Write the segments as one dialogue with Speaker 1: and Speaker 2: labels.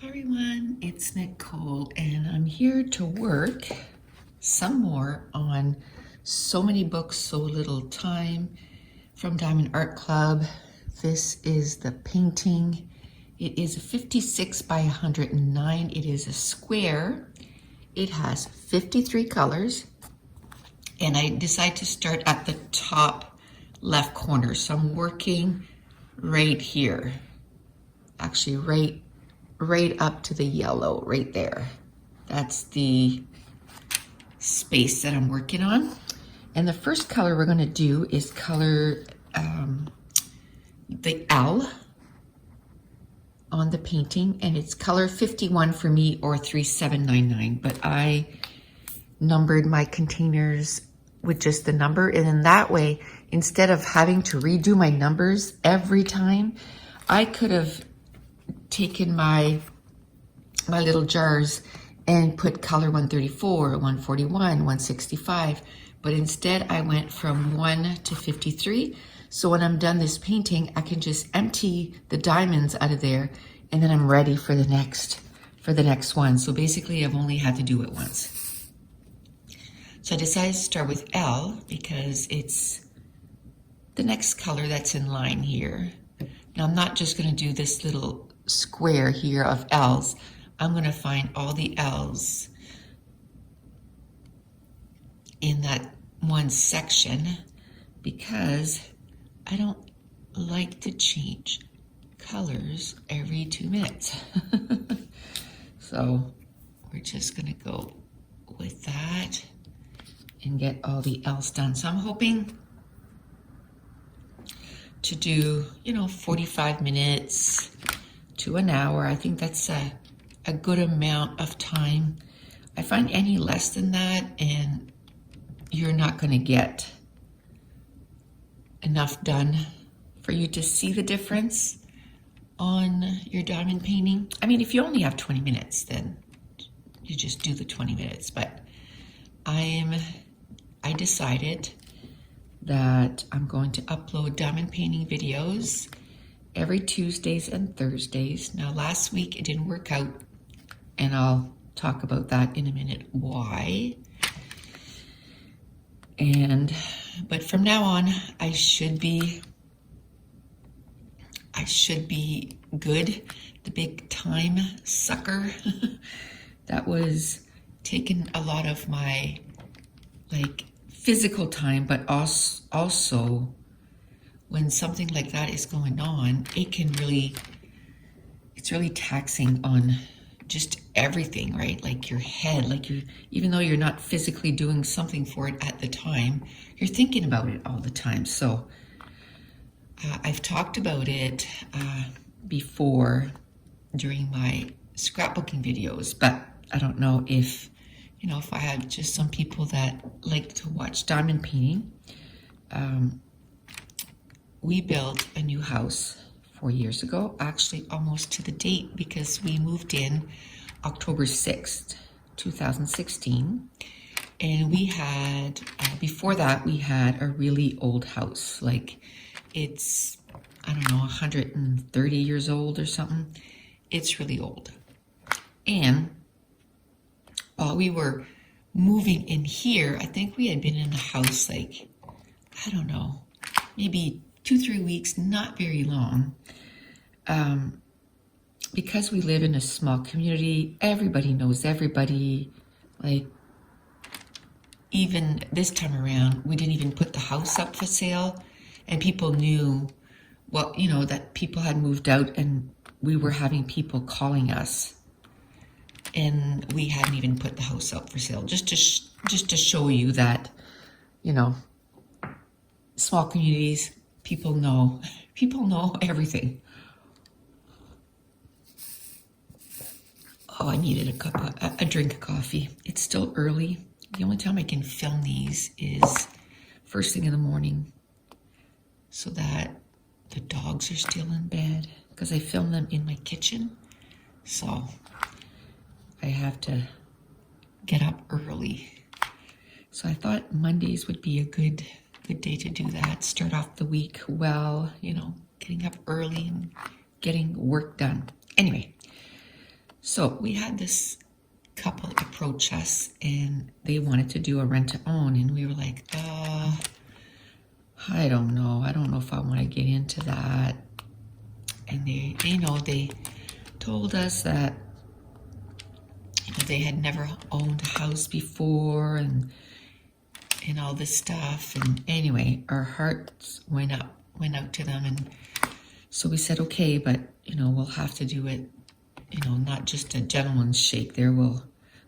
Speaker 1: Hi everyone, it's Nicole and I'm here to work some more on So Many Books, So Little Time from Diamond Art Club. This is the painting. It is a 56 by 109. It is a square. It has 53 colors and I decided to start at the top left corner. So I'm working right here, actually right up to the yellow right there. That's the space that I'm working on. And the first color we're going to do is color the L on the painting, and it's color 51 for me or 3799, but I numbered my containers with just the number, and in that way, instead of having to redo my numbers every time, I could have taken my little jars and put color 134, 141, 165, but instead I went from 1 to 53. So when I'm done this painting, I can just empty the diamonds out of there and then I'm ready for the next one. So basically I've only had to do it once. So I decided to start with L because it's the next color that's in line here. Now I'm not just going to do this little square here of L's. I'm going to find all the L's in that one section because I don't like to change colors every 2 minutes. So we're just going to go with that and get all the L's done. So I'm hoping to do, 45 minutes to an hour. I think that's a good amount of time. I find any less than that and you're not going to get enough done for you to see the difference on your diamond painting. I mean, if you only have 20 minutes, then you just do the 20 minutes. But I decided that I'm going to upload diamond painting videos every Tuesdays and Thursdays. Now, last week it didn't work out, and I'll talk about that in a minute why. But from now on, I should be good. The big time sucker that was taking a lot of my physical time, but also when something like that is going on, it's really taxing on just everything, right? Like your head, even though you're not physically doing something for it at the time, you're thinking about it all the time. So I've talked about it before during my scrapbooking videos, but I don't know if I have just some people that like to watch diamond painting. We built a new house 4 years ago, actually almost to the date, because we moved in October 6th, 2016. And we had, before that, we had a really old house. It's, 130 years old or something. It's really old. And while we were moving in here, I think we had been in the house maybe 2-3 weeks, not very long. Because we live in a small community, everybody knows everybody. Even this time around, we didn't even put the house up for sale, and people knew, that people had moved out, and we were having people calling us, and we hadn't even put the house up for sale, just to show you that, small communities, people know everything. Oh, I needed a drink of coffee. It's still early. The only time I can film these is first thing in the morning so that the dogs are still in bed, because I film them in my kitchen. So I have to get up early. So I thought Mondays would be a good day to do that. Start off the week well, getting up early and getting work done. Anyway, So we had this couple approach us and they wanted to do a rent to own, and we were like, I don't know if I want to get into that. And they told us that they had never owned a house before and all this stuff. And anyway, our hearts went out to them, and so we said, okay, but we'll have to do it, not just a gentleman's shake there.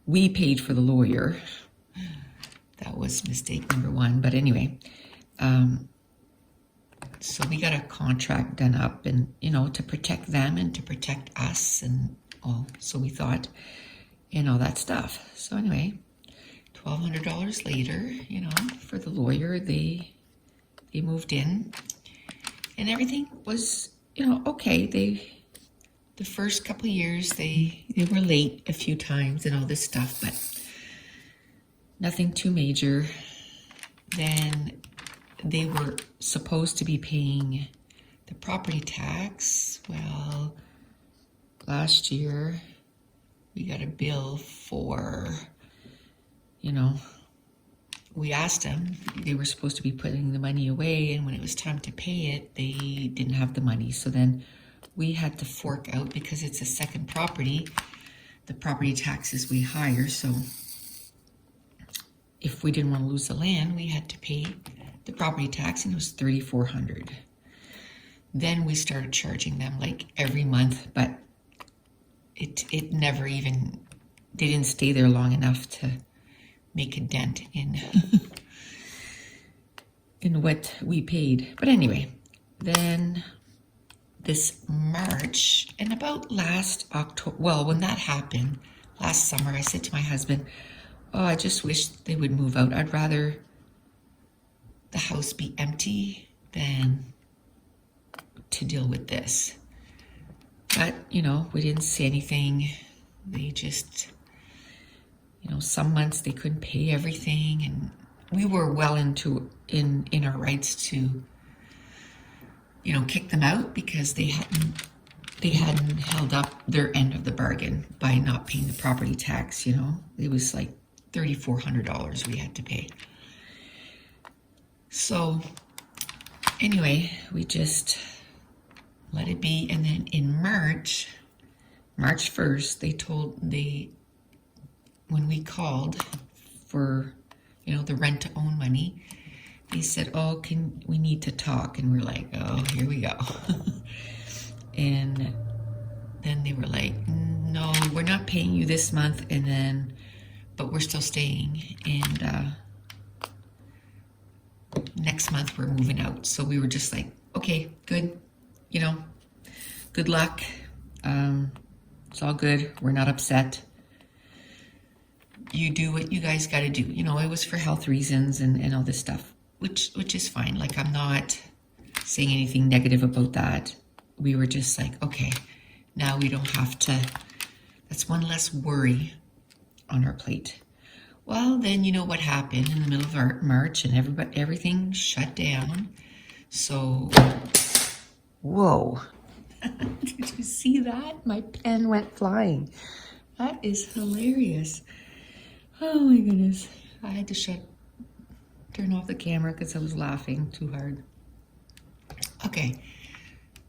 Speaker 1: We paid for the lawyer. That was mistake number one. But anyway, so we got a contract done up, and to protect them and to protect us, and all. So we thought, that stuff. So anyway, $1,200 later, for the lawyer, they moved in, and everything was, okay. The first couple of years, they were late a few times and all this stuff, but nothing too major. Then they were supposed to be paying the property tax. Well, last year we got a bill for, we asked them, they were supposed to be putting the money away, and when it was time to pay it, they didn't have the money. So then we had to fork out, because it's a second property, the property tax is way higher. So if we didn't want to lose the land, we had to pay the property tax, and it was $3,400. Then we started charging them like every month, but it never even, they didn't stay there long enough to make a dent in in what we paid. But anyway, then this March, and about last October, well, when that happened last summer, I said to my husband, oh, I just wish they would move out. I'd rather the house be empty than to deal with this. But, we didn't say anything. They just, some months they couldn't pay everything, and we were well into in our rights to, kick them out, because they hadn't held up their end of the bargain by not paying the property tax. It was like $3,400 we had to pay. So anyway, we just let it be. And then in March 1st, when we called for, the rent to own money, they said, oh, we need to talk. And we're like, oh, here we go. And then they were like, no, we're not paying you this month, but we're still staying. And next month we're moving out. So we were just like, okay, good. Good luck. It's all good. We're not upset. You do what you guys got to do. It was for health reasons and all this stuff, which is fine. Like, I'm not saying anything negative about that. We were just like, okay, now we don't have to, that's one less worry on our plate. Well, then what happened in the middle of March, and everything shut down. So, whoa. Did you see that? My pen went flying. That is hilarious. Oh my goodness. I had to turn off the camera because I was laughing too hard. Okay.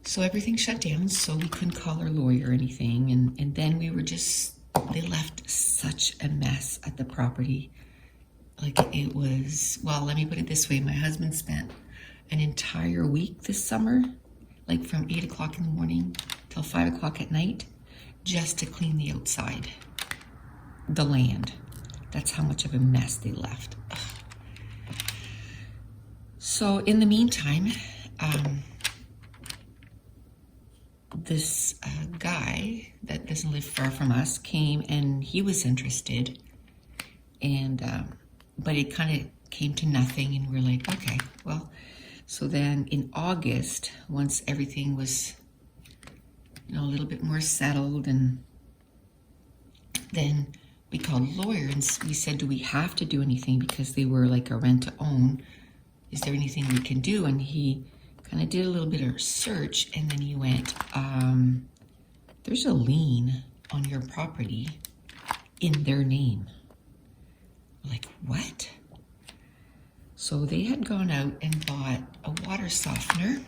Speaker 1: So everything shut down, so we couldn't call our lawyer or anything. And then we were they left such a mess at the property. Like, it was, well, let me put it this way. My husband spent an entire week this summer, like from 8 o'clock in the morning till 5 o'clock at night, just to clean the outside, the land. That's how much of a mess they left. Ugh. So in the meantime, this guy that doesn't live far from us came, and he was interested, and but it kind of came to nothing, and we're like, okay, well. So then in August, once everything was, a little bit more settled, and then we called a lawyer and we said, do we have to do anything, because they were like a rent to own? Is there anything we can do? And he kind of did a little bit of search, and then he went, there's a lien on your property in their name. Like, what? So they had gone out and bought a water softener,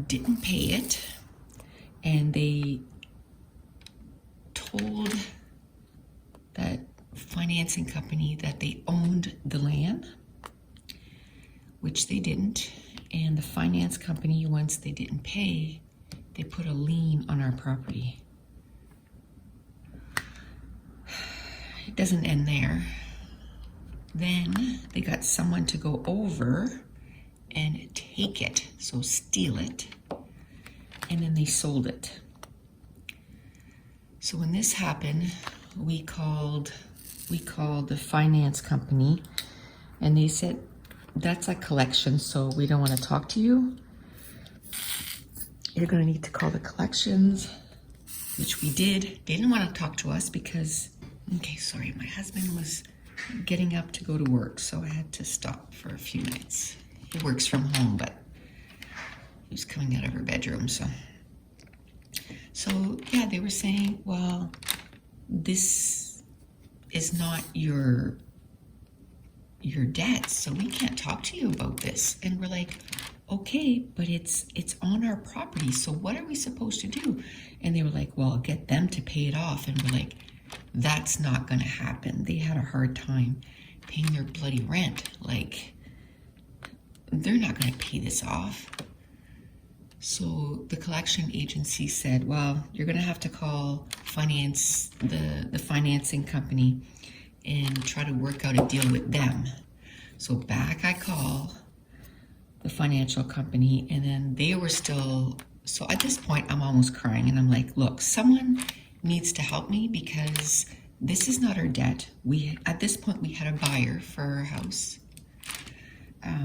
Speaker 1: didn't pay it, and they told that financing company that they owned the land, which they didn't. And the finance company, once they didn't pay, they put a lien on our property. It doesn't end there. Then they got someone to go over and take it, so steal it, and then they sold it. So when this happened, we called the finance company, and they said, that's a collection, so we don't want to talk to you. You're going to need to call the collections, which we did. They didn't want to talk to us because, okay, sorry, my husband was getting up to go to work, so I had to stop for a few minutes. He works from home, but he was coming out of her bedroom, so yeah, they were saying, well, this is not your debt, so we can't talk to you about this. And we're like, okay, but it's on our property, so what are we supposed to do? And they were like, well, get them to pay it off. And we're like, that's not going to happen. They had a hard time paying their bloody rent. Like, they're not going to pay this off. So the collection agency said, well, you're going to have to call the financing company and try to work out a deal with them. So back I call the financial company, and then they were still, so at this point I'm almost crying, and I'm like, look, someone needs to help me because this is not our debt. At this point we had a buyer for our house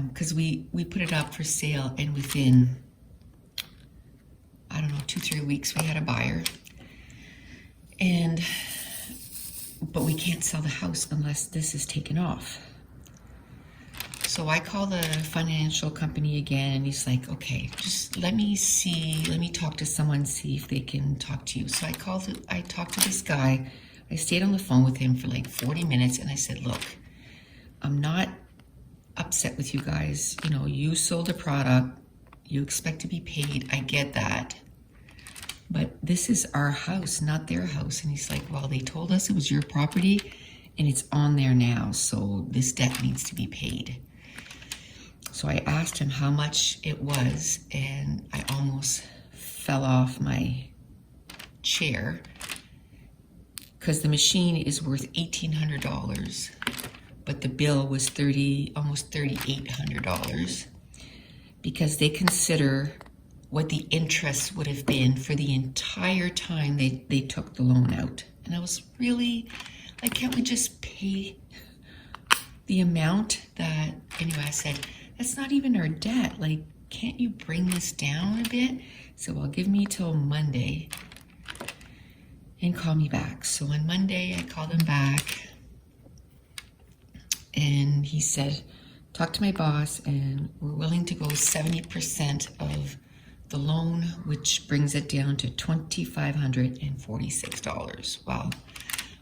Speaker 1: because we put it up for sale, and within, I don't know, 2-3 weeks we had a buyer. But we can't sell the house unless this is taken off. So I call the financial company again, and he's like, okay, just let me talk to someone, see if they can talk to you. So I talked to this guy. I stayed on the phone with him for like 40 minutes, and I said, look, I'm not upset with you guys. You know, you sold a product, you expect to be paid, I get that. But this is our house, not their house. And he's like, well, they told us it was your property and it's on there now, so this debt needs to be paid. So I asked him how much it was, and I almost fell off my chair because the machine is worth $1,800, but the bill was almost $3,800 because they consider what the interest would have been for the entire time they took the loan out. And I was really like, can't we just pay the amount that, anyway, I said, that's not even our debt. Like, can't you bring this down a bit? So, well, give me till Monday and call me back. So on Monday, I called him back, and he said, talk to my boss, and we're willing to go 70% of the loan, which brings it down to $2,546. Wow.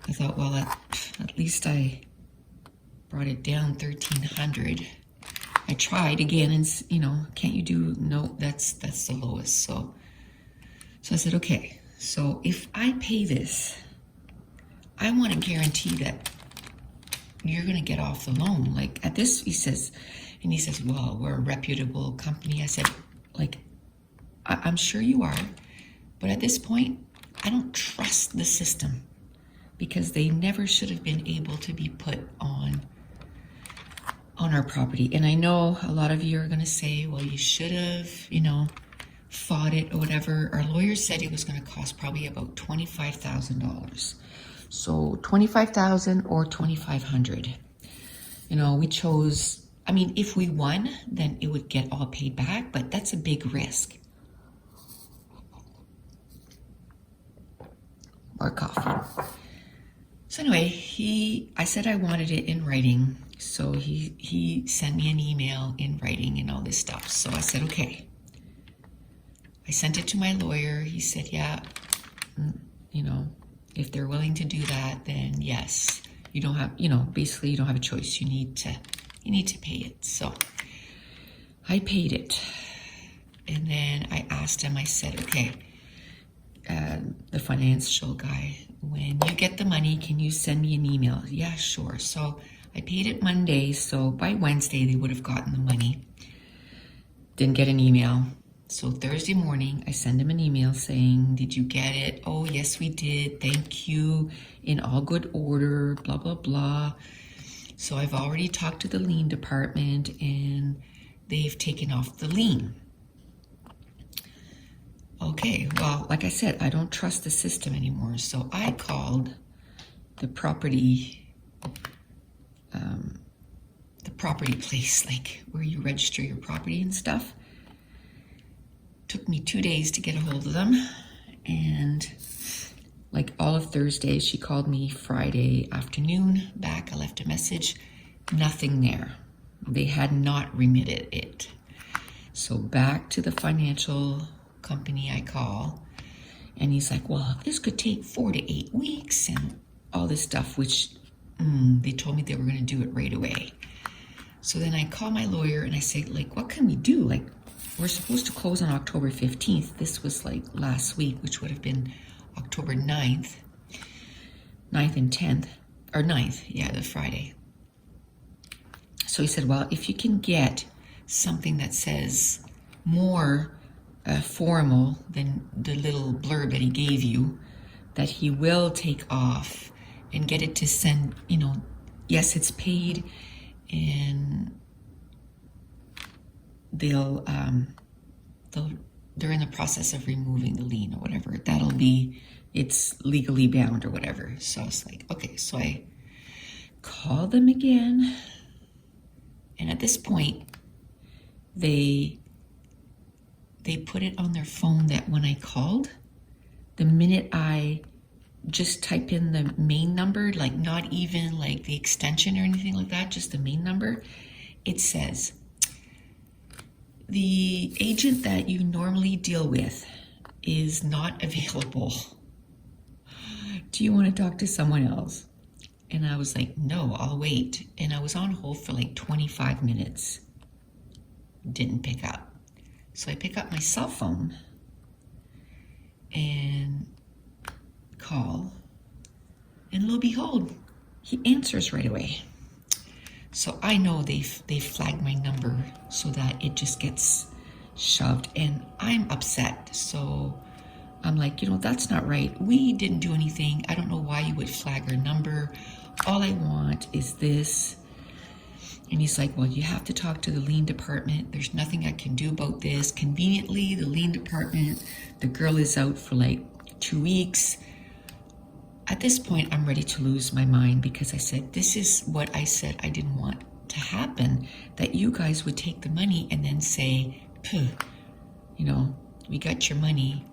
Speaker 1: I thought, well, at least I brought it down $1,300. I tried again, and can't you do, no, that's the lowest. So I said, okay, so if I pay this, I want to guarantee that you're going to get off the loan. Like at this, he says, well, we're a reputable company. I said, like, I'm sure you are, but at this point, I don't trust the system because they never should have been able to be put on our property. And I know a lot of you are going to say, well, you should have, fought it or whatever. Our lawyer said it was going to cost probably about $25,000. So $25,000 or $2,500. We chose, if we won, then it would get all paid back, but that's a big risk. More coffee. So anyway, I said I wanted it in writing. So he sent me an email in writing and all this stuff. So I said, okay. I sent it to my lawyer. He said, yeah, you know, if they're willing to do that, then yes, you don't have, you know, basically you don't have a choice. You need to pay it. So I paid it. And then I asked him, I said, okay, the financial guy, when you get the money, can you send me an email? Yeah, sure. So I paid it Monday. So by Wednesday, they would have gotten the money. Didn't get an email. So Thursday morning, I send him an email saying, did you get it? Oh, yes, we did. Thank you. In all good order, blah, blah, blah. So I've already talked to the lien department and they've taken off the lien. Okay, well, like I said, I don't trust the system anymore. So I called the property place, like where you register your property and stuff. Took me 2 days to get a hold of them, and like all of Thursday, she called me Friday afternoon back. I left a message, nothing there. They had not remitted it. So back to the financial company I call, and he's like, well, this could take 4 to 8 weeks and all this stuff, which they told me they were going to do it right away. So then I call my lawyer and I say, like, what can we do? Like, we're supposed to close on October 15th. This was like last week, which would have been October 9th and 10th, or 9th, yeah, the Friday. So he said, well, if you can get something that says more formal than the little blurb that he gave you, that he will take off and get it to send, you know, yes, it's paid, and they're in the process of removing the lien or whatever. That'll be, it's legally bound or whatever. So I was like, okay. So I called them again, and at this point, they put it on their phone that when I called, the minute I just type in the main number, like not even like the extension or anything like that, just the main number, it says, the agent that you normally deal with is not available. Do you want to talk to someone else? And I was like, no, I'll wait. And I was on hold for like 25 minutes. Didn't pick up. So I pick up my cell phone and call, and lo and behold, he answers right away. So I know they flagged my number so that it just gets shoved, and I'm upset. So I'm like, you know, that's not right. We didn't do anything. I don't know why you would flag our number. All I want is this. And he's like, well, you have to talk to the lien department. There's nothing I can do about this. Conveniently, the lien department, the girl is out for like 2 weeks. At this point, I'm ready to lose my mind, because I said, this is what I said I didn't want to happen, that you guys would take the money and then say, you know, we got your money,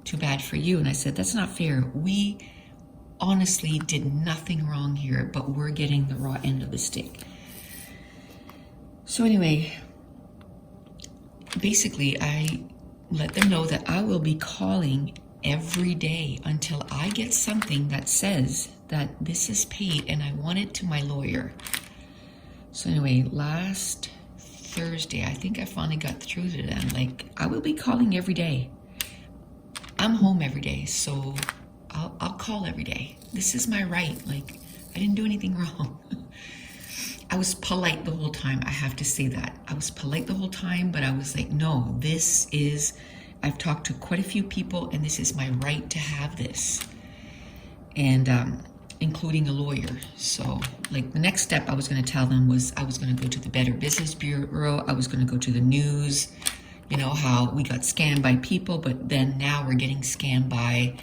Speaker 1: too bad for you. And I said, that's not fair. We honestly did nothing wrong here, but we're getting the raw end of the stick. So anyway, basically I let them know that I will be calling every day until I get something that says that this is paid, and I want it to my lawyer. So anyway, last Thursday, I think I finally got through to them. Like, I will be calling every day. I'm home every day, so I'll call every day. This is my right. Like, I didn't do anything wrong. I was polite the whole time. I have to say that. I was polite the whole time, but I was like, no, this is, I've talked to quite a few people, and this is my right to have this. And including a lawyer. So like the next step I was going to tell them was I was going to go to the Better Business Bureau. I was going to go to the news, you know, how we got scammed by people, but then now we're getting scammed by,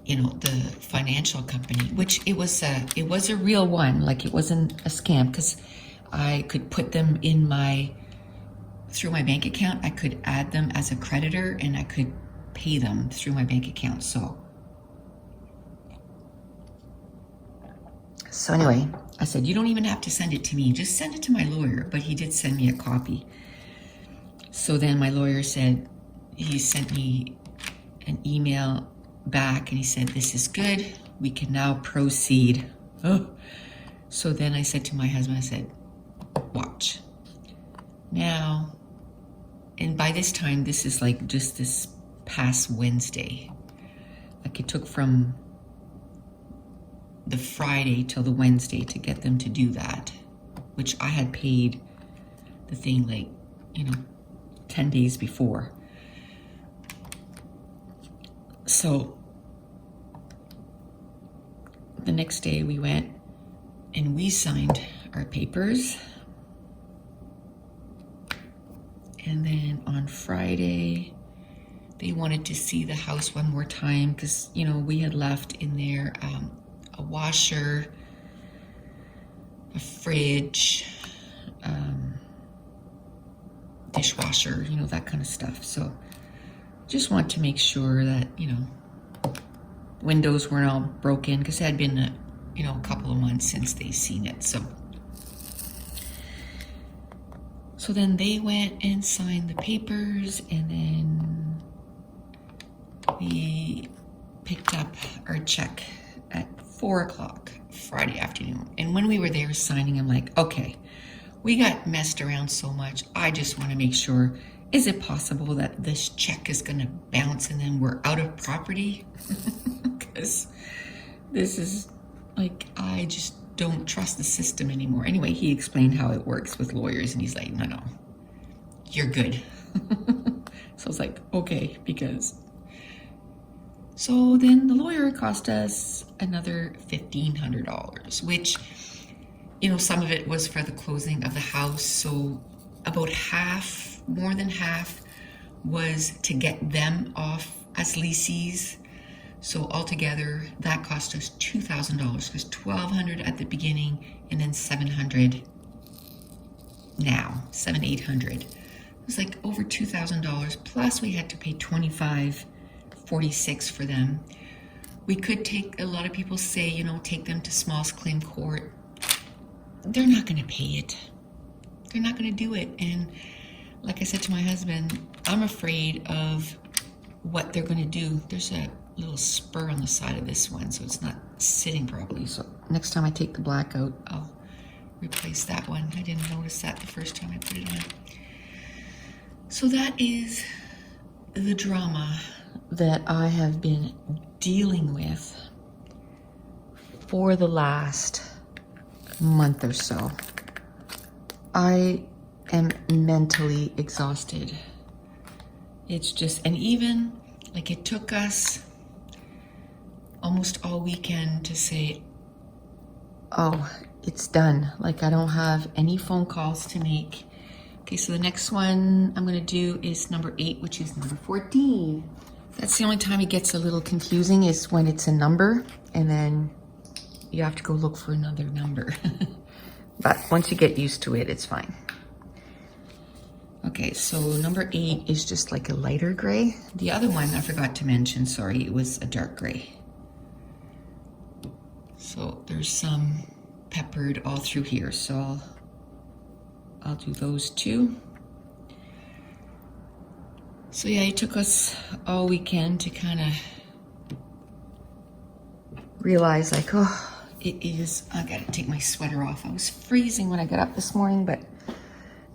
Speaker 1: you know, the financial company, which it was a real one. Like, it wasn't a scam, because I could put them in through my bank account. I could add them as a creditor, and I could pay them through my bank account. So anyway, I said, you don't even have to send it to me. Just send it to my lawyer. But he did send me a copy. So then my lawyer said he sent me an email back and he said, this is good. We can now proceed. Oh. So then I said to my husband, I said, watch. Now, and by this time, this is like just this past Wednesday. Like it took from the Friday till the Wednesday to get them to do that, which I had paid the thing like, 10 days before. So the next day we went and we signed our papers. And then on Friday, they wanted to see the house one more time because, we had left in there a washer, a fridge, dishwasher, that kind of stuff. So just want to make sure that, windows weren't all broken because it had been, a couple of months since they seen it. So then they went and signed the papers, and then we picked up our check at 4 o'clock Friday afternoon. And when we were there signing, I'm like, okay, we got messed around so much. I just want to make sure, is it possible that this check is going to bounce and then we're out of property? Because this is like, I just don't trust the system anymore. Anyway, he explained how it works with lawyers and he's like, no, you're good. So I was like, okay, so then the lawyer cost us another $1,500, which, some of it was for the closing of the house. So about half, more than half, was to get them off as lessees. So altogether, that cost us $2,000 because $1,200 at the beginning and then $700 now, $800. It was like over $2,000. Plus we had to pay $25.46 for them. We could take, a lot of people say, take them to small claim court. They're not going to pay it. They're not going to do it. And like I said to my husband, I'm afraid of what they're going to do. There's a little spur on the side of this one, so it's not sitting properly. So next time I take the black out, I'll replace that one. I didn't notice that the first time I put it on. So that is the drama that I have been dealing with for the last month or so. I am mentally exhausted. It's just, and even like it took us almost all weekend to say, oh, it's done. Like I don't have any phone calls to make. Okay, so the next one I'm gonna do is number 8, which is number 14. That's the only time it gets a little confusing is when it's a number and then you have to go look for another number. But once you get used to it, it's fine. Okay, so number 8 is just like a lighter gray. The other one I forgot to mention, sorry, it was a dark gray. So there's some peppered all through here, so I'll do those two. So yeah, it took us all weekend to kind of realize like, oh, it is, I gotta take my sweater off. I was freezing when I got up this morning, but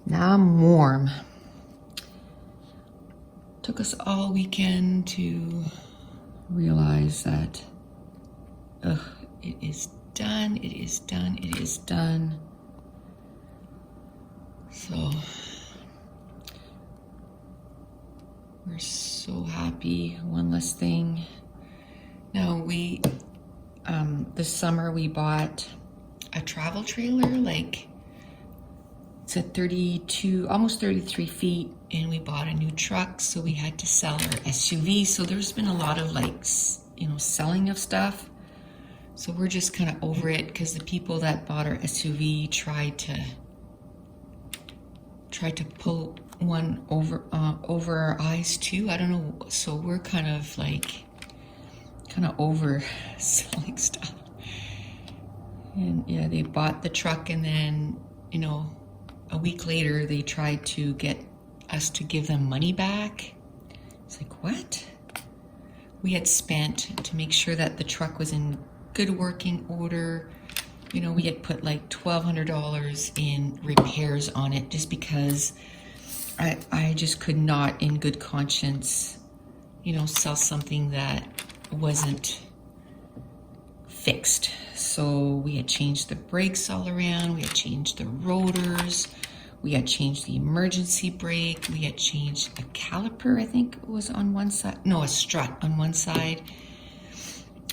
Speaker 1: now I'm warm. Took us all weekend to realize that, it is done, it is done, it is done. So, we're so happy. One less thing. Now we, this summer we bought a travel trailer, like it's at 32, almost 33 feet, and we bought a new truck, so we had to sell our SUV. So there's been a lot of like, selling of stuff. So we're just kind of over it because the people that bought our SUV tried to pull one over our eyes too. I don't know. So we're kind of over selling stuff. And yeah, they bought the truck, and then a week later they tried to get us to give them money back. It's like, what? we had spent to make sure that the truck was in good working order. You know, we had put like $1,200 in repairs on it just because I just could not in good conscience, you know, sell something that wasn't fixed. So we had changed the brakes all around, we had changed the rotors, we had changed the emergency brake, we had changed a caliper, I think it was on one side, no, a strut on one side.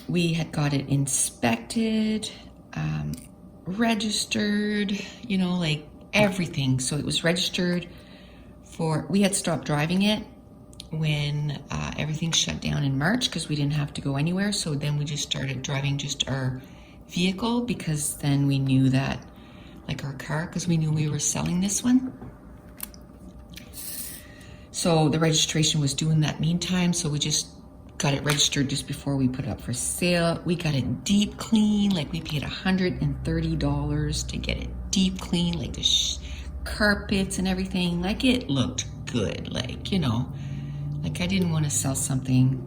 Speaker 1: We had got it inspected, registered, you know, like everything. So it was registered for, we had stopped driving it when everything shut down in March because we didn't have to go anywhere. So then we just started driving just our vehicle because then we knew that, like our car, because we knew we were selling this one. So the registration was due in that meantime. So we just got it registered just before we put it up for sale. We got it deep clean, like we paid $130 to get it deep clean, like the carpets and everything. Like it looked good, like, you know, like I didn't want to sell something.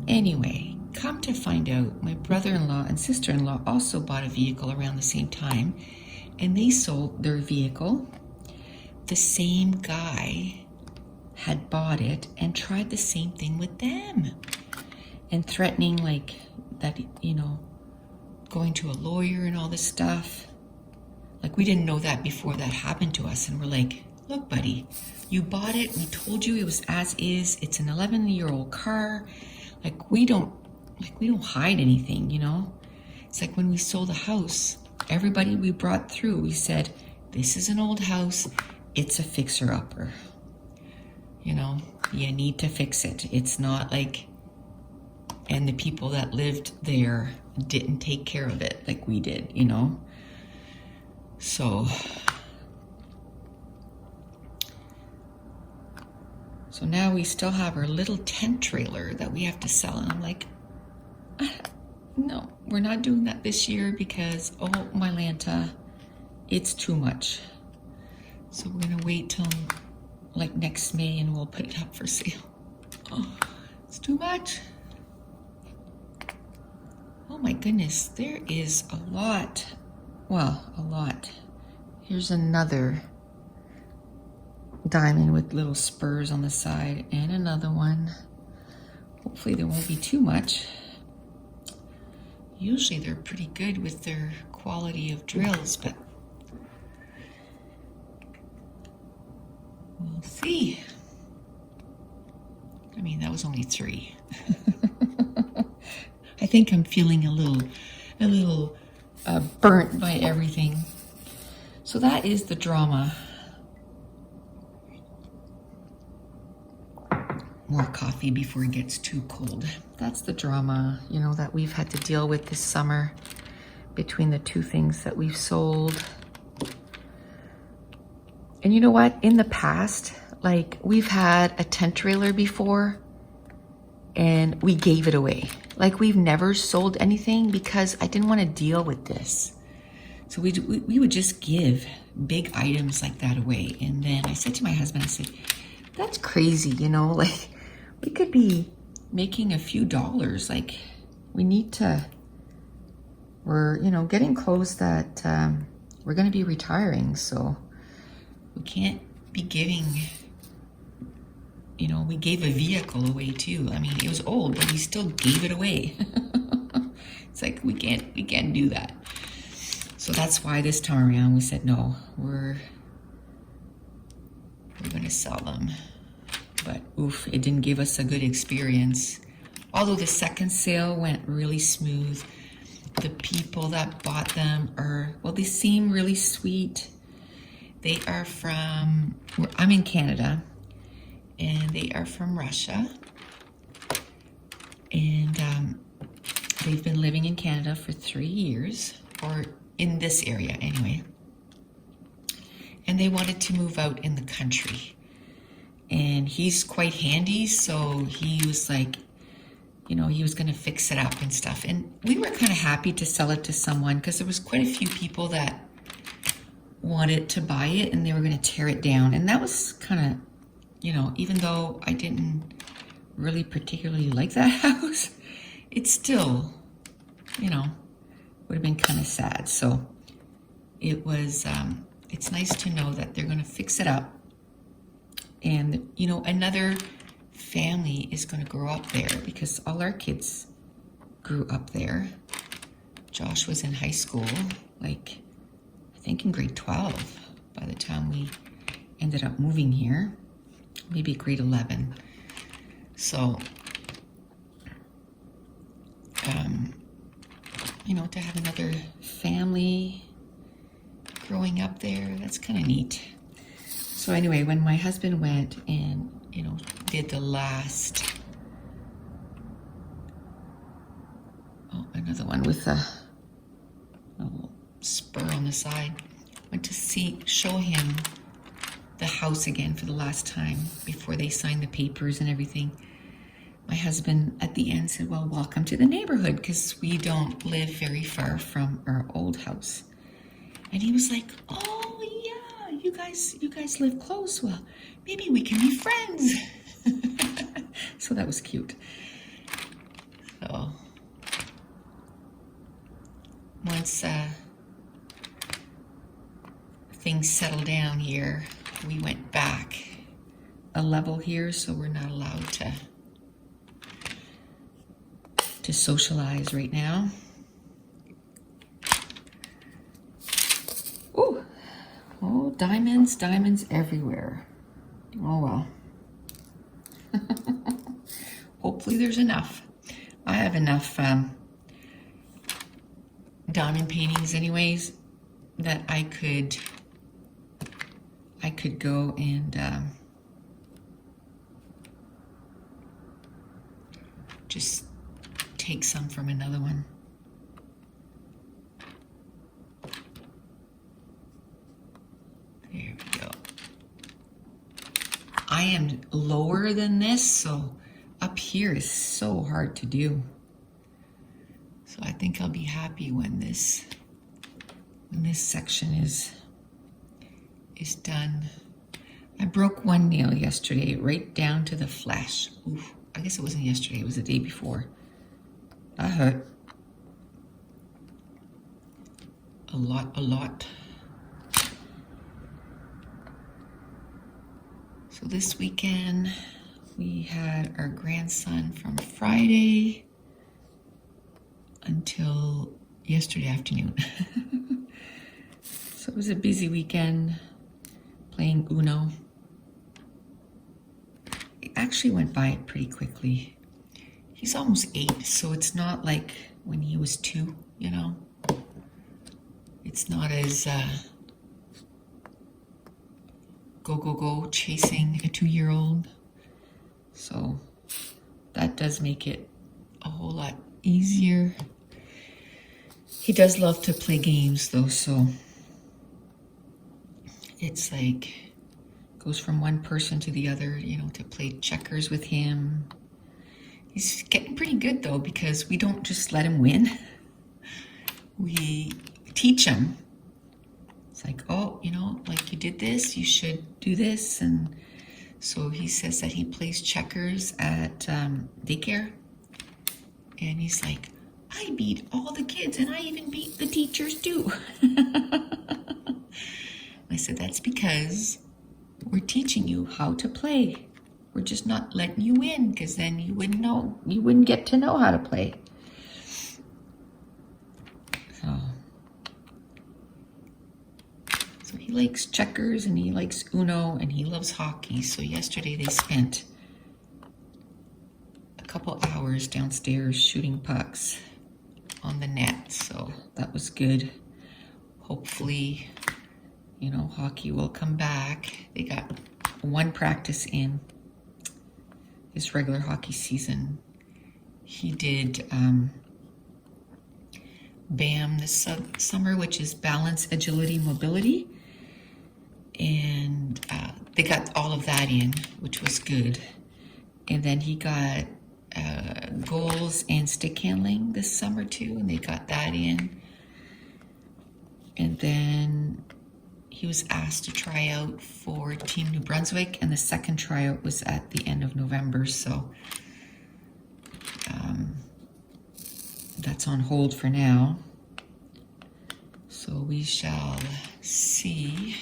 Speaker 1: Anyway, come to find out, my brother-in-law and sister-in-law also bought a vehicle around the same time, and they sold their vehicle. The same guy had bought it and tried the same thing with them and threatening like that, you know, going to a lawyer and all this stuff. Like we didn't know that before that happened to us. And we're like, look, buddy, you bought it. We told you it was as is. It's an 11-year-old car. Like we don't hide anything, you know? It's like when we sold the house, everybody we brought through, we said, this is an old house. It's a fixer-upper. You know, you need to fix it. It's not like, and the people that lived there didn't take care of it like we did, you know? So now we still have our little tent trailer that we have to sell. And I'm like, no, we're not doing that this year because, oh, my Lanta, it's too much. So we're gonna wait till like next May and we'll put it up for sale. Oh, it's too much. Oh my goodness, there is a lot. Well, a lot. Here's another diamond with little spurs on the side and another one. Hopefully there won't be too much. Usually they're pretty good with their quality of drills, but we'll see. I mean, that was only 3. I think I'm feeling a little burnt by everything. So that is the drama. More coffee before it gets too cold. That's the drama, you know, that we've had to deal with this summer between the 2 things that we've sold. And you know what? In the past, like we've had a tent trailer before and we gave it away. Like we've never sold anything because I didn't want to deal with this. So we would just give big items like that away. And then I said to my husband, I said, that's crazy, you know, like we could be making a few dollars. Like we need to, we're, you know, getting close that we're going to be retiring. So we can't be giving, you know, we gave a vehicle away too. I mean, it was old, but we still gave it away. It's like, we can't do that. So that's why this time around we said, no, we're going to sell them. But oof, it didn't give us a good experience. Although the second sale went really smooth. The people that bought them are, well, they seem really sweet. They are from, I'm in Canada, and they are from Russia. And they've been living in Canada for 3 years, or in this area anyway. And they wanted to move out in the country. And he's quite handy, so he was like, you know, he was gonna fix it up and stuff. And we were kind of happy to sell it to someone because there was quite a few people that wanted to buy it and they were gonna tear it down. And that was kind of, you know, even though I didn't really particularly like that house, it's still, you know, would have been kind of sad. So it was, it's nice to know that they're going to fix it up. And, you know, another family is going to grow up there because all our kids grew up there. Josh was in high school, like, I think in grade 12 by the time we ended up moving here, maybe grade 11. So, you know, to have another family growing up there, that's kind of neat. So anyway, when my husband went and, you know, did the last, oh, another one with a little spur on the side, went to show him the house again for the last time before they signed the papers and everything. My husband at the end said, well, welcome to the neighborhood, because we don't live very far from our old house. And he was like, oh yeah, you guys live close. Well, maybe we can be friends. So that was cute. So once things settled down here, we went back a level here, so we're not allowed to socialize right now. Ooh. Oh, diamonds everywhere. Oh well. Hopefully there's enough. I have enough diamond paintings anyways that I could go and just take some from another one. There we go. I am lower than this, so up here is so hard to do. So I think I'll be happy when this section is done. I broke one nail yesterday, right down to the flesh. Oof, I guess it wasn't yesterday, it was the day before. That hurt. A lot. So this weekend, we had our grandson from Friday until yesterday afternoon. So it was a busy weekend playing Uno. It actually went by pretty quickly. He's almost 8, so it's not like when he was 2, you know. It's not as go chasing a 2-year-old. So that does make it a whole lot easier. He does love to play games though, so it's like goes from one person to the other, you know, to play checkers with him. He's getting pretty good though, because we don't just let him win. We teach him. It's like, oh, you know, like you did this, you should do this. And so he says that he plays checkers at daycare. And he's like, I beat all the kids and I even beat the teachers too. I said, that's because we're teaching you how to play. We're just not letting you win, because then you wouldn't get to know how to play. So he likes checkers and he likes Uno and he loves hockey. So yesterday they spent a couple hours downstairs shooting pucks on the net. So that was good. Hopefully, you know, hockey will come back. They got one practice in this regular hockey season. He did BAM this summer, which is balance, agility, mobility. And they got all of that in, which was good. And then he got goals and stick handling this summer too, and they got that in. And then he was asked to try out for Team New Brunswick, and the second tryout was at the end of November. So that's on hold for now. So we shall see.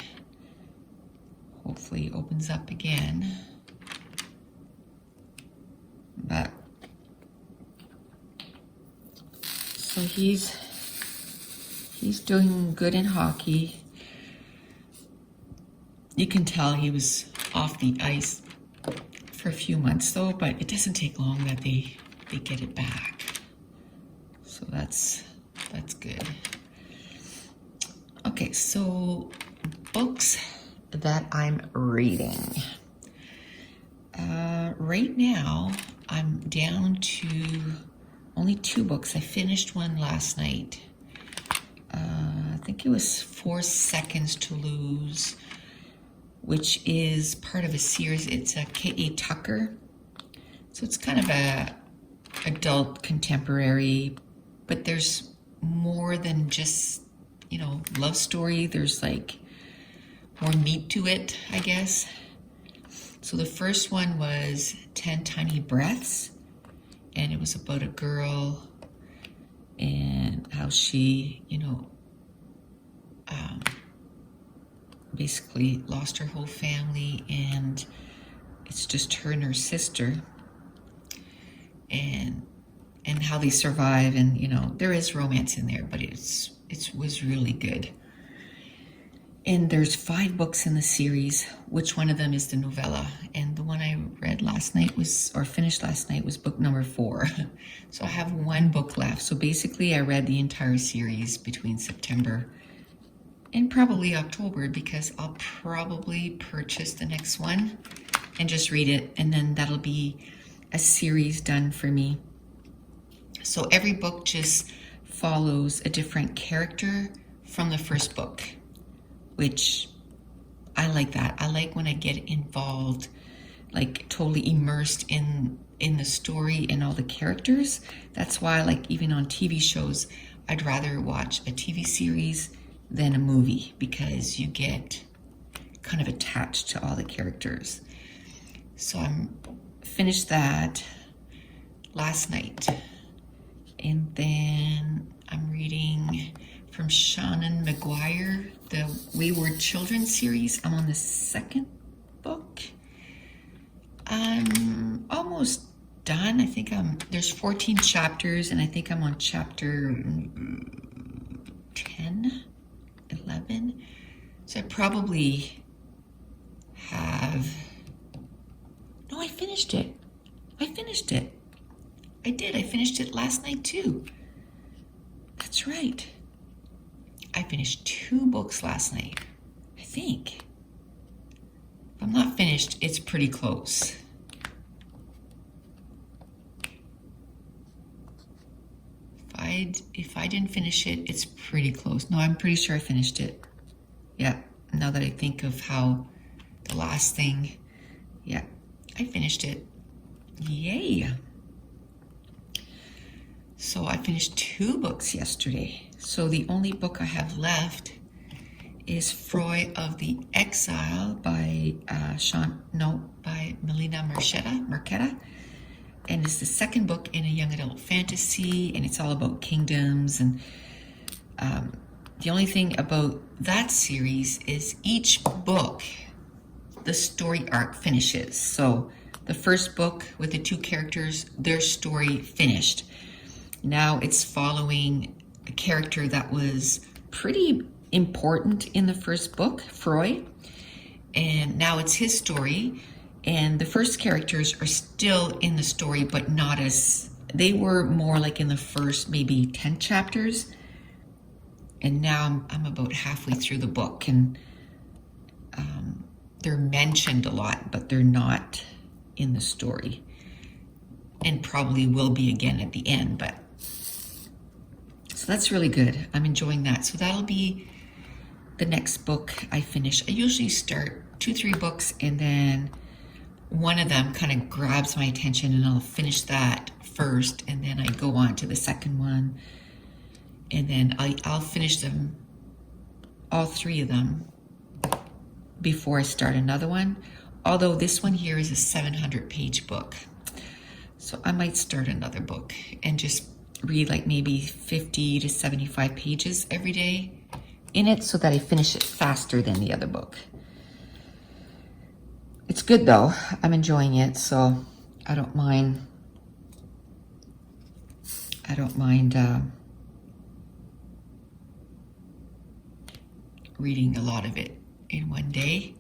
Speaker 1: Hopefully it opens up again. But so he's doing good in hockey. You can tell he was off the ice for a few months though, but it doesn't take long that they get it back. So that's good. Okay, so books that I'm reading. Right now, I'm down to only 2 books. I finished one last night. I think it was 4 Seconds to Lose, which is part of a series. It's a K.A. Tucker. So it's kind of a adult contemporary, but there's more than just, love story. There's like more meat to it, I guess. So the first one was 10 Tiny Breaths, and it was about a girl and how she, basically lost her whole family, and it's just her and her sister, and how they survive, and there is romance in there, but it was really good. And there's 5 books in the series. Which one of them is the novella? And the one I read last night finished last night was book number 4. So I have 1 book left. So basically I read the entire series between September and probably October, because I'll probably purchase the next one and just read it. And then that'll be a series done for me. So every book just follows a different character from the first book, which I like that. I like when I get involved, like totally immersed in the story and all the characters. That's why, like, even on TV shows, I'd rather watch a TV series than a movie, because you get kind of attached to all the characters. So I'm finished that last night. And then I'm reading from Shannon McGuire, the Wayward Children series. I'm on the 2nd book. I'm almost done. I think there's 14 chapters, and I think I'm on chapter 10, 11. So I probably have, no, I finished it. I did. I finished it last night too. That's right. I finished 2 books last night, I think. If I'm not finished, it's pretty close. If I didn't finish it, it's pretty close. No, I'm pretty sure I finished it. Yeah, now that I think of how the last thing, yeah, I finished it. Yay. So I finished 2 books yesterday. So the only book I have left is Froy of the Exile by Melina Marchetta. And it's the 2nd book in a young adult fantasy, and it's all about kingdoms. And the only thing about that series is each book, the story arc finishes. So the first book with the 2 characters, their story finished. Now it's following a character that was pretty important in the first book, Froy, and now it's his story, and the first characters are still in the story, but not as, they were more like in the first maybe 10 chapters, and now I'm about halfway through the book, and they're mentioned a lot, but they're not in the story, and probably will be again at the end, but so that's really good. I'm enjoying that. So that'll be the next book I finish. I usually start 2-3 books, and then one of them kind of grabs my attention, and I'll finish that first, and then I go on to the second one, and then I'll finish them, all 3 of them, before I start another one. Although this one here is a 700-page book. So I might start another book and just read like maybe 50 to 75 pages every day in it so that I finish it faster than the other book. It's good though. I'm enjoying it, so I don't mind. Reading a lot of it in one day.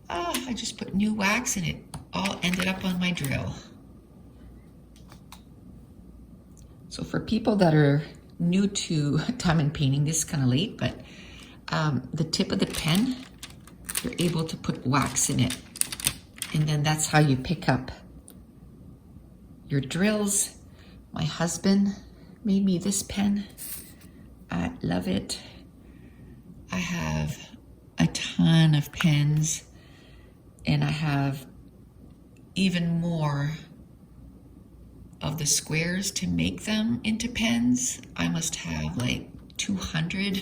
Speaker 1: I just put new wax and it all ended up on my drill. So for people that are new to diamond painting, this is kind of late, but the tip of the pen, you're able to put wax in it. And then that's how you pick up your drills. My husband made me this pen. I love it. I have a ton of pens, and I have even more of the squares to make them into pens. I must have like 200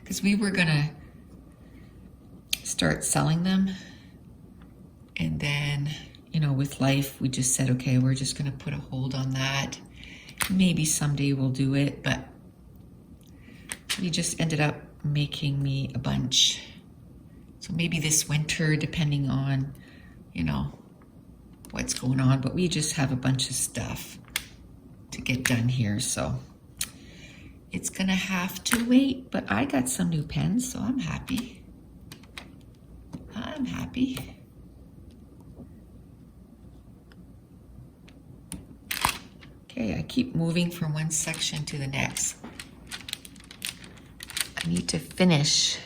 Speaker 1: because we were gonna start selling them, and then, you know, with life we just said, okay, we're just gonna put a hold on that. Maybe someday we'll do it, but we just ended up making me a bunch. So maybe this winter, depending on, you know, what's going on, but we just have a bunch of stuff to get done here, so it's gonna have to wait. But I got some new pens, so I'm happy. I'm happy. Okay, I keep moving from one section to the next. I need to finish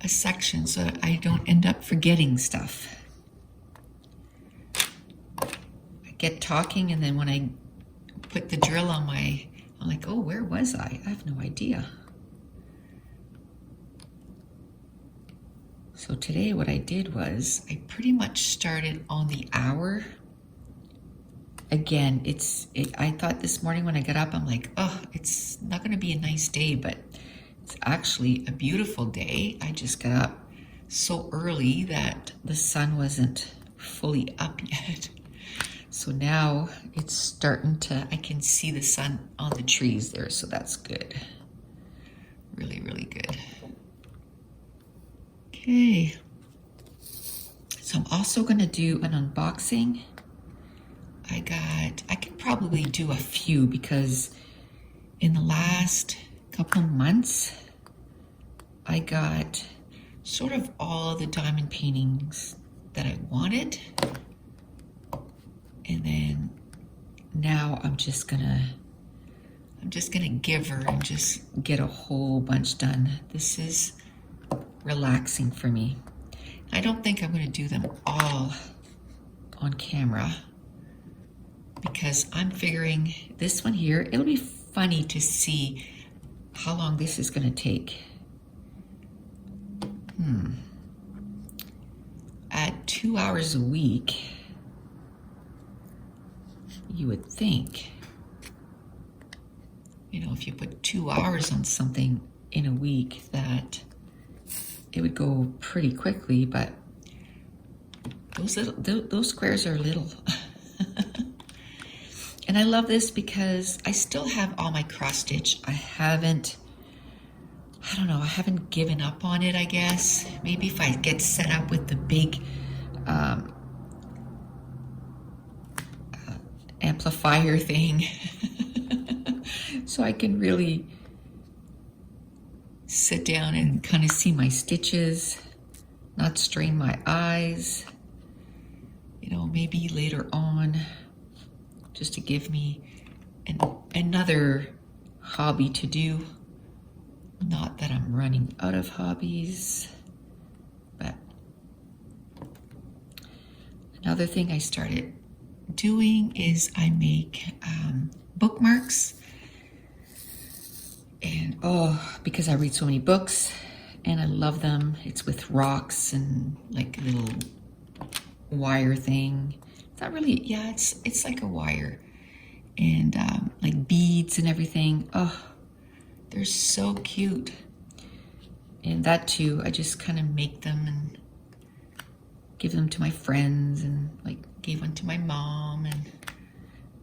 Speaker 1: a section so that I don't end up forgetting stuff. I get talking, and then when I put the drill on I'm like, oh, where was I? I have no idea. So today what I did was I pretty much started on the hour. Again, I thought this morning when I got up, I'm like, oh, it's not gonna be a nice day, but it's actually a beautiful day. I just got up so early that the sun wasn't fully up yet. So now it's starting to, I can see the sun on the trees there, so that's good. Really, really good. Okay. So I'm also gonna do an unboxing. I can probably do a few because in the last couple months, I got sort of all the diamond paintings that I wanted. And then now I'm just gonna give her and just get a whole bunch done. This is relaxing for me. I don't think I'm gonna do them all on camera, because I'm figuring this one here, it'll be funny to see how long this is gonna take. At 2 hours a week, you would think, you know, if you put 2 hours on something in a week, that it would go pretty quickly, but those squares are little. And I love this because I still have all my cross stitch. I haven't given up on it, I guess. Maybe if I get set up with the big amplifier thing, so I can really sit down and kind of see my stitches, not strain my eyes, you know, maybe later on, just to give me another hobby to do. Not that I'm running out of hobbies, but another thing I started doing is I make bookmarks. And because I read so many books and I love them. It's with rocks and like a little wire thing. It's not really, yeah, it's like a wire, and like beads and everything. Oh, they're so cute. And that too, I just kind of make them and give them to my friends, and like gave one to my mom and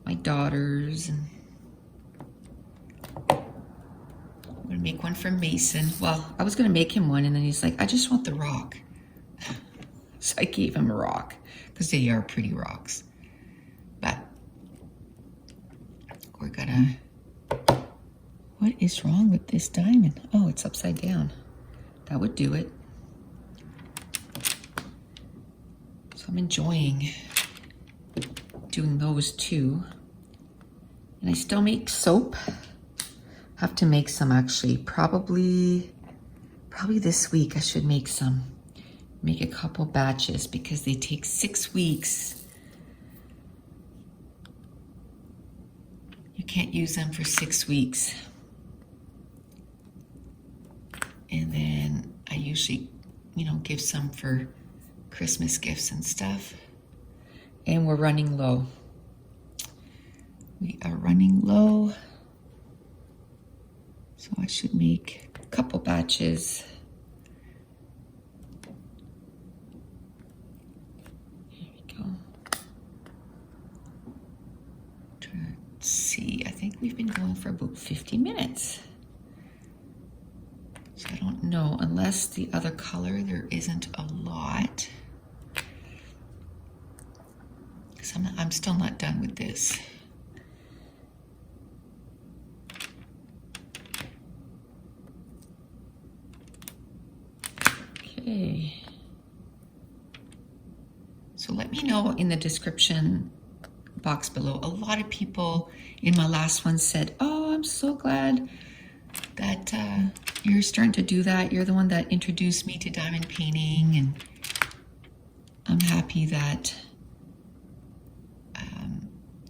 Speaker 1: my daughters, and I'm gonna make one for Mason. Well, I was gonna make him one, and then he's like, I just want the rock. So I gave him a rock because they are pretty rocks. But we're gonna, what is wrong with this diamond? Oh, it's upside down. That would do it. So I'm enjoying doing those too. And I still make soap. Have to make some actually, probably this week I should make some. Make a couple batches because they take 6 weeks. You can't use them for 6 weeks. And then I usually, give some for Christmas gifts and stuff. And we're running low. We are running low. So I should make a couple batches. Here we go. Let's see, I think we've been going for about 50 minutes. So I don't know, unless the other color, there isn't a lot. Because I'm still not done with this. Okay. So let me know in the description box below. A lot of people in my last one said, oh, I'm so glad that you're starting to do that. You're the one that introduced me to diamond painting, and I'm happy that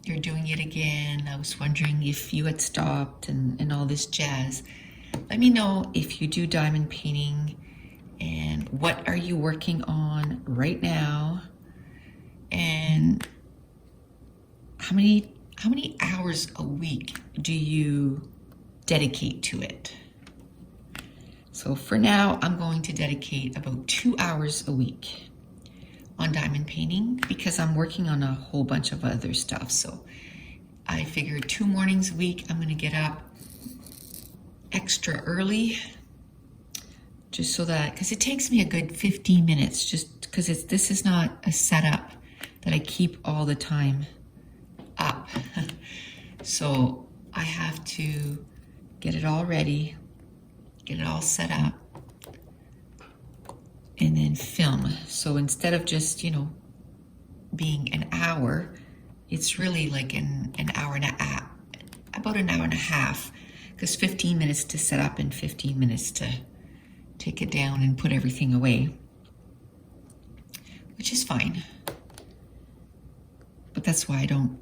Speaker 1: you're doing it again. I was wondering if you had stopped and all this jazz. Let me know if you do diamond painting and what are you working on right now, and how many hours a week do you dedicate to it? So for now, I'm going to dedicate about 2 hours a week on diamond painting because I'm working on a whole bunch of other stuff. So I figured 2 mornings a week, I'm gonna get up extra early just so that, because it takes me a good 15 minutes just because this is not a setup that I keep all the time up. So I have to get it all ready, get it all set up, and then film. So instead of just, being an hour, it's really like an hour and a half, about an hour and a half, because 15 minutes to set up and 15 minutes to take it down and put everything away, which is fine. But that's why I don't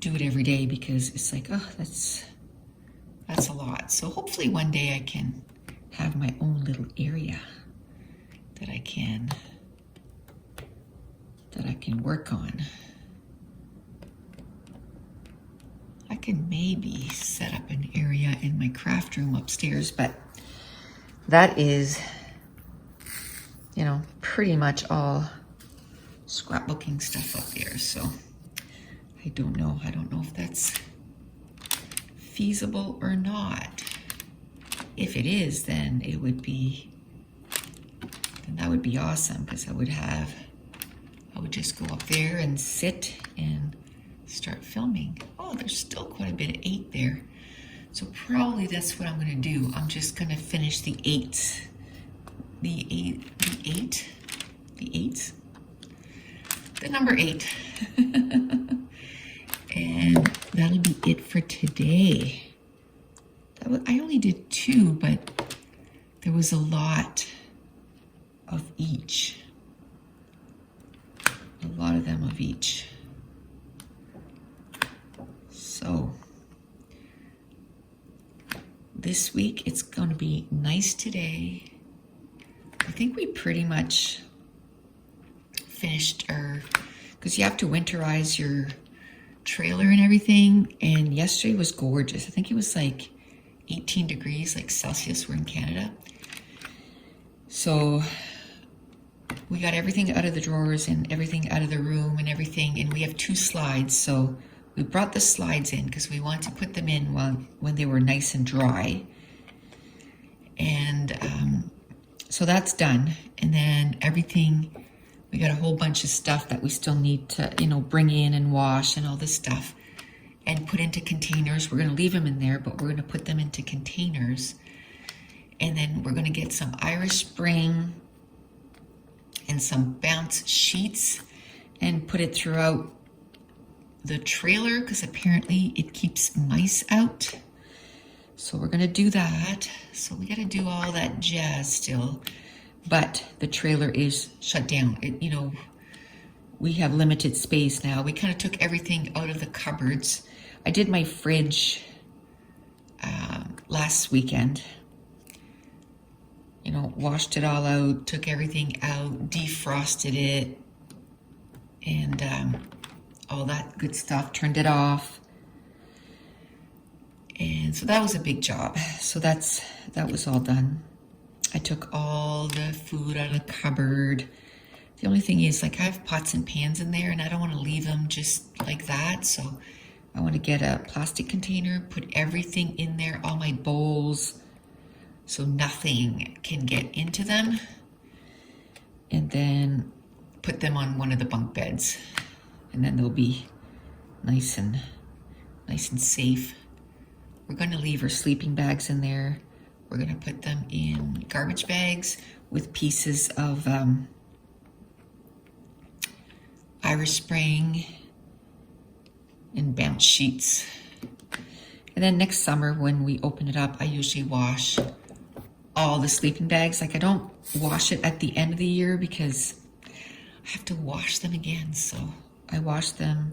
Speaker 1: do it every day, because it's like, oh, that's a lot. So hopefully one day I can have my own little area that I can work on. I can maybe set up an area in my craft room upstairs, but that is, pretty much all scrapbooking stuff up there. So I don't know if that's feasible or not. If it is, then that would be awesome, because I would just go up there and sit and start filming. Oh, there's still quite a bit of 8 there. So probably that's what I'm gonna do. I'm just gonna finish the 8s. The number 8. And that'll be it for today. I only did 2, but there was a lot of each. A lot of them of each. So this week it's going to be nice today. I think we pretty much finished because you have to winterize your trailer and everything, and yesterday was gorgeous. I think it was like 18 degrees, like Celsius. We're in Canada. So we got everything out of the drawers and everything out of the room and everything, and we have 2 slides, so we brought the slides in because we wanted to put them in when they were nice and dry. And so that's done. And then everything, we got a whole bunch of stuff that we still need to, you know, bring in and wash and all this stuff and put into containers. We're going to leave them in there, but we're going to put them into containers. And then we're going to get some Irish Spring and some bounce sheets and put it throughout the trailer because apparently it keeps mice out. So we're going to do that. So we got to do all that jazz still. But the trailer is shut down. You know, we have limited space now. We kind of took everything out of the cupboards. I did my fridge last weekend. You know, washed it all out, took everything out, defrosted it, and all that good stuff, turned it off. And so that was a big job. So that was all done. I took all the food out of the cupboard. The only thing is, like, I have pots and pans in there and I don't want to leave them just like that. So I want to get a plastic container, put everything in there, all my bowls, so nothing can get into them. And then put them on one of the bunk beds. And then they'll be nice and safe. We're going to leave our sleeping bags in there. We're going to put them in garbage bags with pieces of Irish Spring and bounce sheets. And then next summer when we open it up, I usually wash all the sleeping bags. Like, I don't wash it at the end of the year because I have to wash them again. So I wash them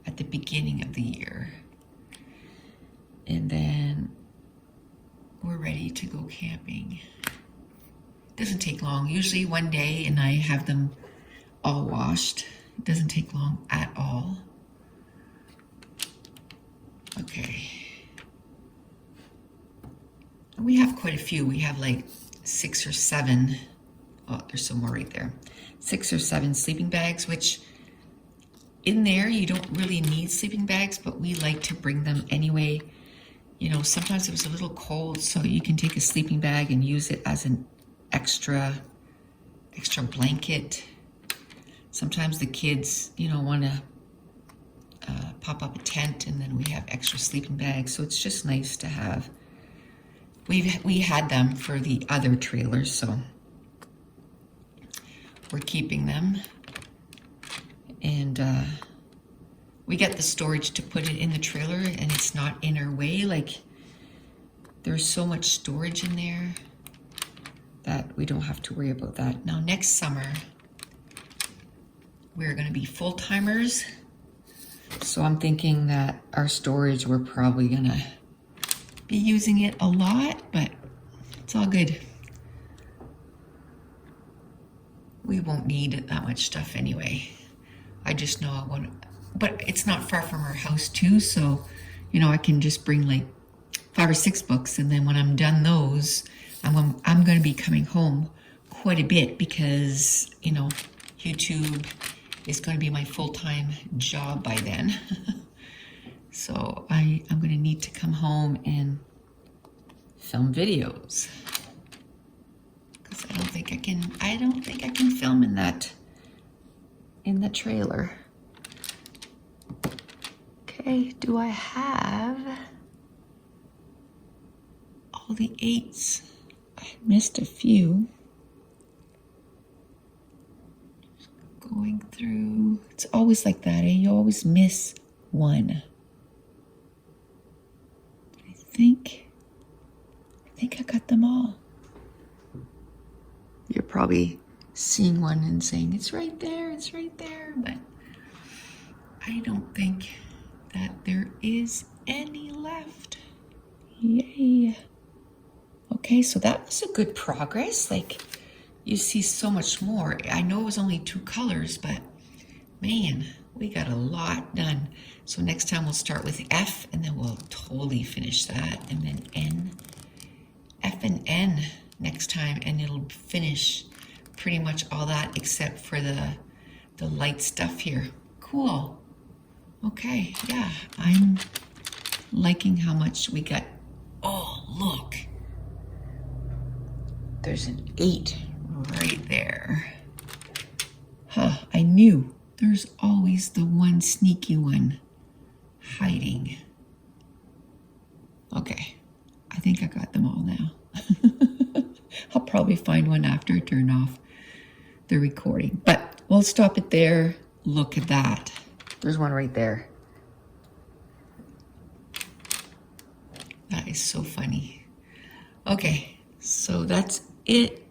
Speaker 1: at the beginning of the year. And then we're ready to go camping. It doesn't take long. Usually one day and I have them all washed. It doesn't take long at all. Okay. We have quite a few. We have like 6 or 7. Oh, there's some more right there. 6 or 7 sleeping bags, which in there you don't really need sleeping bags, but we like to bring them anyway. You know, sometimes it was a little cold, so you can take a sleeping bag and use it as an extra blanket. Sometimes the kids, you know, want to pop up a tent, and then we have extra sleeping bags. So it's just nice to have. We had them for the other trailers, so we're keeping them. And we get the storage to put it in the trailer, and it's not in our way. Like, there's so much storage in there that we don't have to worry about that. Now, next summer, we're going to be full-timers. So I'm thinking that our storage, we're probably going to be using it a lot, but it's all good. We won't need that much stuff anyway. I just know I want to, but it's not far from our house too, so, you know, I can just bring like 5 or 6 books, and then when I'm done those, I'm going to be coming home quite a bit because, you know, YouTube is going to be my full-time job by then. So I'm going to need to come home and film videos because I don't think I can film in the trailer. Okay, do I have all the 8s? I missed a few. Going through, it's always like that, eh? You always miss one. I think I got them all. You're probably seeing one and saying, it's right there, but I don't think that there is any left. Yay. Okay, so that was a good progress. Like, you see so much more. I know it was only 2 colors, but man, we got a lot done. So next time we'll start with F, and then we'll totally finish that, and then N. F and N next time, and it'll finish pretty much all that except for the light stuff here. Cool. Okay, yeah, I'm liking how much we got. Oh, look. There's an 8 right there. Huh, I knew there's always the one sneaky one hiding. Okay, I think I got them all now. I'll probably find one after I turn off the recording, but we'll stop it there. Look at that. There's one right there. That is so funny. Okay, so that's it.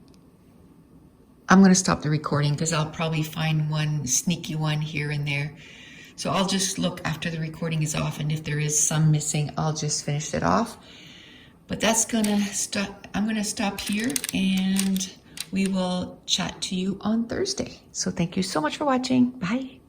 Speaker 1: I'm going to stop the recording because I'll probably find one sneaky one here and there. So I'll just look after the recording is off, and if there is some missing, I'll just finish it off. But that's going to stop. I'm going to stop here, and we will chat to you on Thursday. So thank you so much for watching. Bye.